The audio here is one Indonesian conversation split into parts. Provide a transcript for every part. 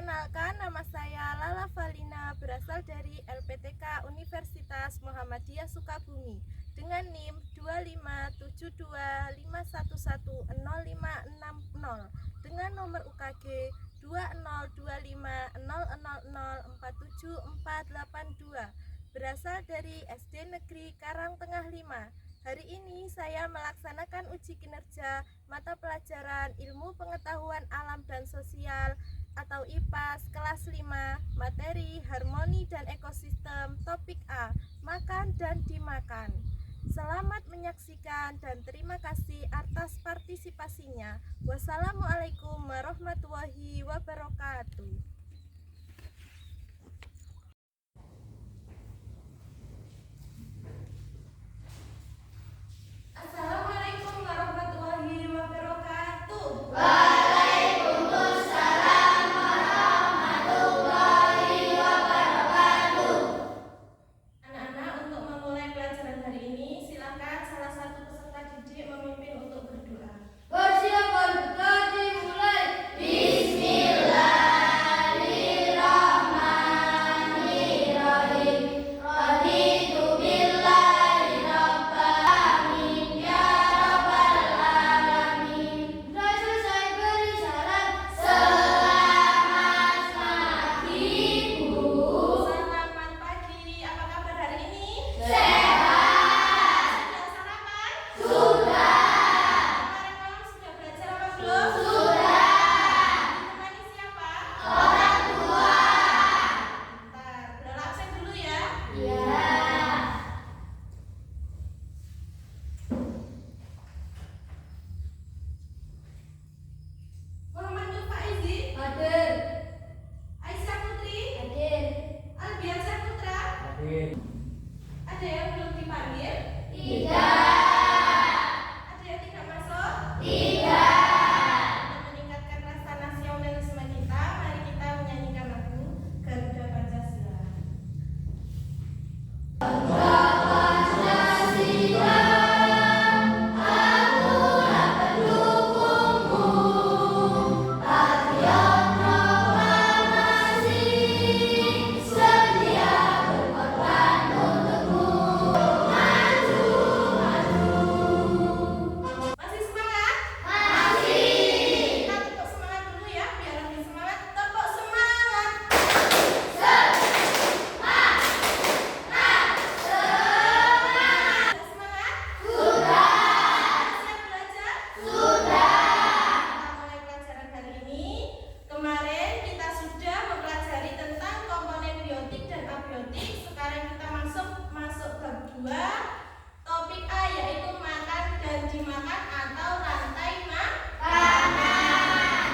Perkenalkan, nama saya Lala Valina, berasal dari LPTK Universitas Muhammadiyah Sukabumi dengan NIM 25725110560 dengan nomor UKG 2025000474482, berasal dari SD Negeri Karangtengah 5. Hari ini saya melaksanakan uji kinerja mata pelajaran Ilmu Pengetahuan Alam dan Sosial atau IPAS kelas 5, materi Harmoni dan Ekosistem, topik A, makan dan dimakan. Selamat menyaksikan dan terima kasih atas partisipasinya. Wassalamualaikum warahmatullahi wabarakatuh. Assalamualaikum warahmatullahi wabarakatuh. Anak-anak, untuk memulai pelajaran hari ini, silakan salah satu peserta didik memimpin untuk berdoa. Persiapan berdoa dimulai. Bismillahirrahmanirrahim. Raditu billahi rabban ya rabbal alamin. Sudah selesai beri salam. Selamat pagi, Bu. Selamat pagi, apa kabar hari ini? Sehat. Sudah sarapan? Sudah. Kemarin malam sudah belajar apa belum? Sudah. Ditemani siapa? Orang tua. Bentar, udah absen dulu ya. Ya. Muhammad Nur Faizi, Hadir. Aisyah Putri, Hadir. Albiansyah Putra. Ada yang belum dipanggil? Tidak. Ada yang tidak masuk? Tidak. Untuk meningkatkan rasa nasionalisme kita, mari kita menyanyikan lagu Garuda Pancasila. Pancasila, akulah pendukungmu. Patriot proklamasi, sedia berkorban untukmu. Maju, maju. Masih semangat? Masih. Kita tepuk semangat dulu ya, biar lebih semangat. Tepuk semangat. Sudah semangat? Sudah. Siap belajar? Sudah. Kita mulai pelajaran hari ini. Kemarin kita sudah mempelajari tentang komponen biotik dan abiotik. Sekarang kita masuk bab 2. Topik A yaitu makan dan dimakan atau rantai Makanan.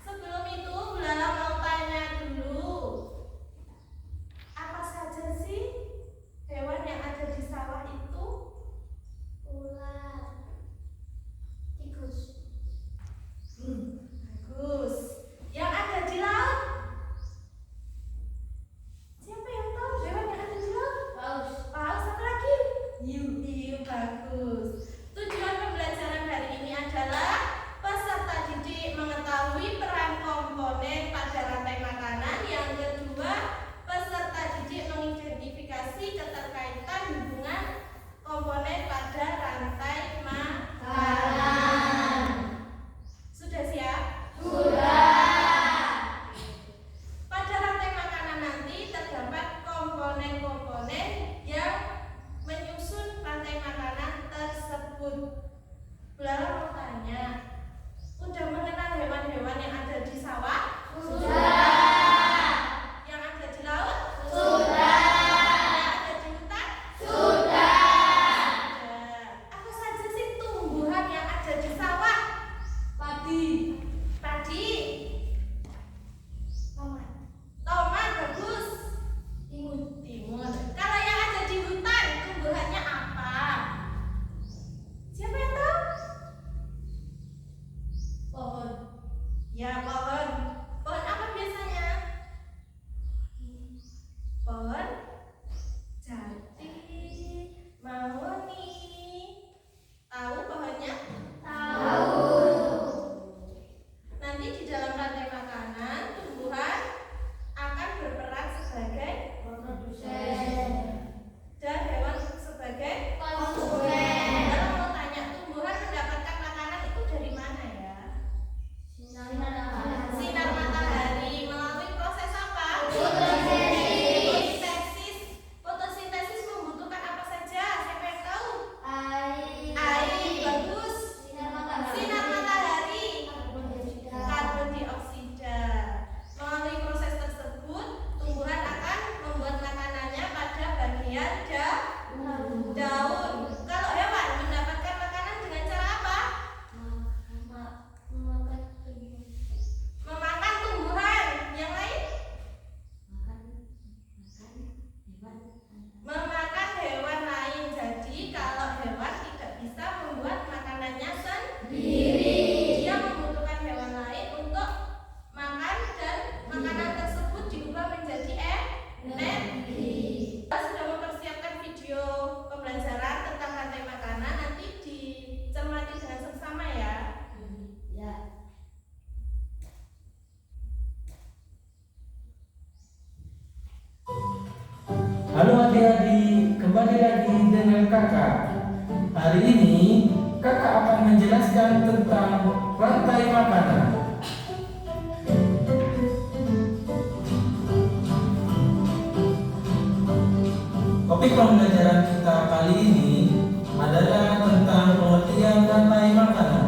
Sebelum itu, Bu Lala mau tanya dulu. Apa saja sih hewan yang ada di sawah itu? Ular. Tikus. Bagus. Yang ada di laut? Siapa yang tahu hewan yang ada di laut? Paus. Paus, apa lagi? sebagai konsumen. Kalau mau tanya tumbuhan mendapatkan makanan itu dari mana ya? Sinar matahari. Sinar matahari melalui proses apa? Fotosintesis. Fotosintesis. Fotosintesis membutuhkan apa saja? Siapa yang tahu? Air. Air, bagus. Sinar matahari. Sinar matahari. Karbon dioksida. Karbon dioksida. Melalui proses tersebut, tumbuhan akan membuat makanannya pada bagian daun. Kalau hewan mendapatkan makanan dengan cara apa? Memakan tumbuhan. Yang lain? Memakan hewan lain. Jadi kalau hewan tidak bisa membuat makanannya sendiri, dia membutuhkan hewan lain untuk makan dan makanan tersebut diubah menjadi energi. Kita sudah mempersiapkan video pembelajaran tentang rantai makanan, nanti dicermati dengan seksama ya. Ya. Halo adik-adik, kembali lagi dengan kakak. Hari ini kakak akan menjelaskan tentang rantai makanan. Topik pembelajaran kita kali ini adalah tentang pengertian rantai makanan.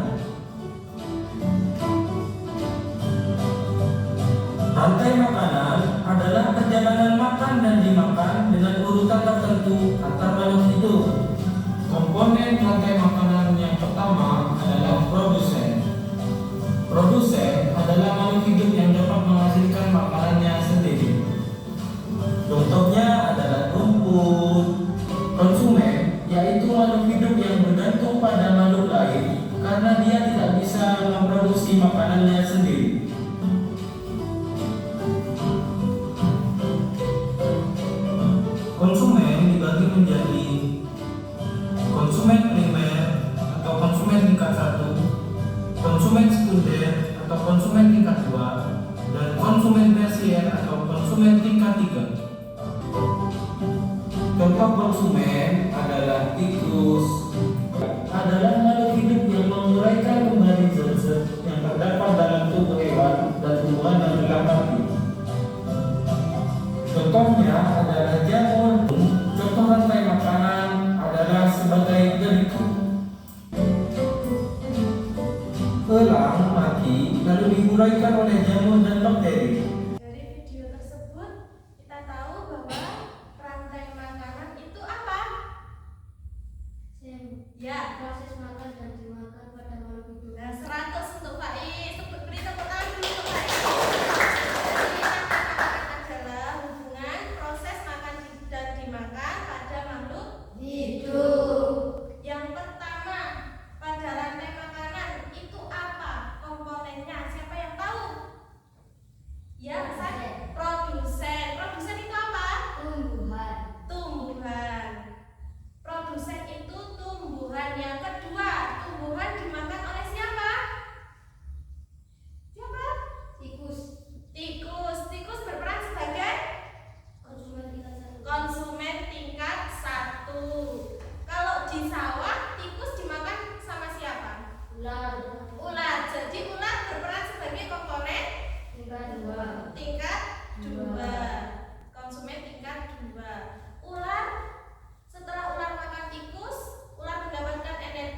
Rantai makanan adalah perjalanan makan dan dimakan dengan urutan tertentu antar makhluk hidup. Komponen rantai makanan yang pertama adalah produsen. Produsen adalah makhluk hidup yang dapat menghasilkan makanannya sendiri. Contohnya adalah rumput. Konsumen yaitu makhluk hidup yang bergantung pada makhluk lain karena dia tidak bisa memproduksi makanannya sendiri. Konsumen dibagi menjadi konsumen primer atau konsumen tingkat 1, konsumen sekunder atau konsumen tingkat 2, dan konsumen tersier atau konsumen tingkat 3. Contoh konsumen adalah tikus, adalah makhluk hidup yang menguraikan kembali zat-zat yang terdapat dalam tubuh hewan dan tumbuhan yang dilapaki. Contohnya adalah jamur. Contoh rantai makanan adalah sebagai berikut. Elang mati lalu diuraikan oleh jamur dan bakteri. Dari video tersebut kita tahu bahwa rantai makanan itu apa? Ya, Proses makan dan dimakan pada makhluk hidup. nah 100 untuk Pak I. Beri tepuk tangan dulu untuk Pak I. Jadi rantai makanan adalah hubungan proses makan dan dimakan pada makhluk. Hidup. Yang pertama, pada rantai makanan itu apa komponennya? Siapa yang tahu? Ya, saya produsen. Produsen itu apa? Tumbuhan. Tumbuhan. Produsen itu tumbuhan. Yang kedua, tumbuhan dimakan oleh siapa? Siapa? Tikus. Tikus. Tikus berperan sebagai Konsumen tingkat 1. konsumen tingkat 1. Kalau di sawah, tikus dimakan sama siapa? Ular. Ular. Jadi ular berperan sebagai komponen Tingkat 2. tingkat 2. Konsumen tingkat 2. Ular, setelah ular makan tikus, ular mendapatkan energi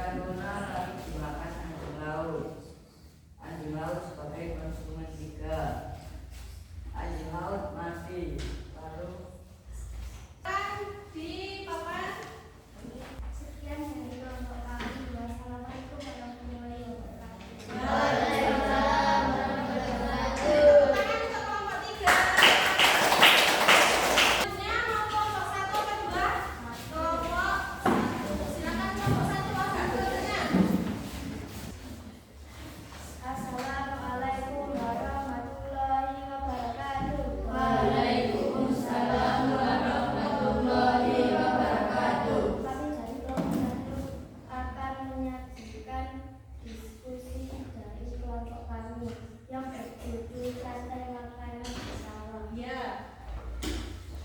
Taruna lalu dimakan anjing laut. Anjing laut sebagai konsumen 3. Anjing laut mati. Lalu di papan. Sekian dari kelompok kami. Wassalamualaikum warahmatullahi wabarakatuh. Waalaikumsalam warahmatullahi wabarakatuh. Tangan untuk kelompok 3. Selanjutnya mau kelompok 1 apa 2? Kelompok 1. Silakan kelompok 1 angkat tangannya. Assalamualaikum warahmatullahi wabarakatuh. Waalaikumsalam warahmatullahi wabarakatuh. Kami dari kelompok 1 akan menyajikan diskusi dari kelompok kami yang berjudul santai makanan bersama. Ya.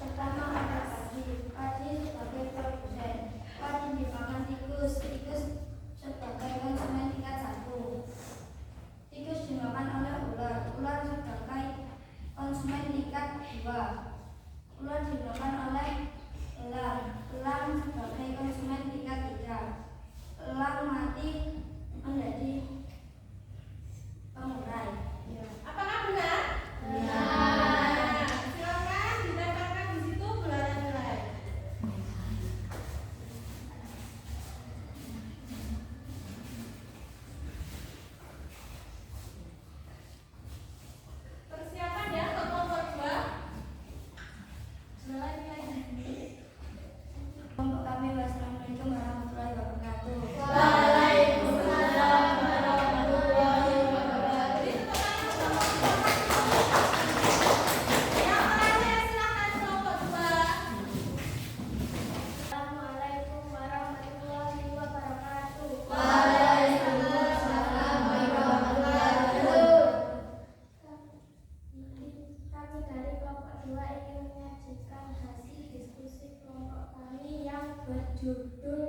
Pertama ada Padi sebagai produsen. Padi dimakan tikus. Tikus sebagai konsumen tingkat 1. Tikus dimakan oleh ular. Ular sebagai konsumen tingkat 2. Ular dimakan oleh elang. Elang sebagai konsumen tingkat 3. Elang mati menjadi pengurai. Apakah benar? Silakan ditempelkan di situ bulanan nilai. Persiapan ya untuk kelompok 2. Nilai Kelompok kami, wassalamualaikum warahmatullahi wabarakatuh. Waalaikumsalam warahmatullahi wabarakatuh. Yang terakhir silakan kelompok 2. Assalamualaikum warahmatullahi wabarakatuh. Waalaikumsalam warahmatullahi Kami dari kelompok 2 ingin menyajikan hasil diskusi kelompok kami yang berjudul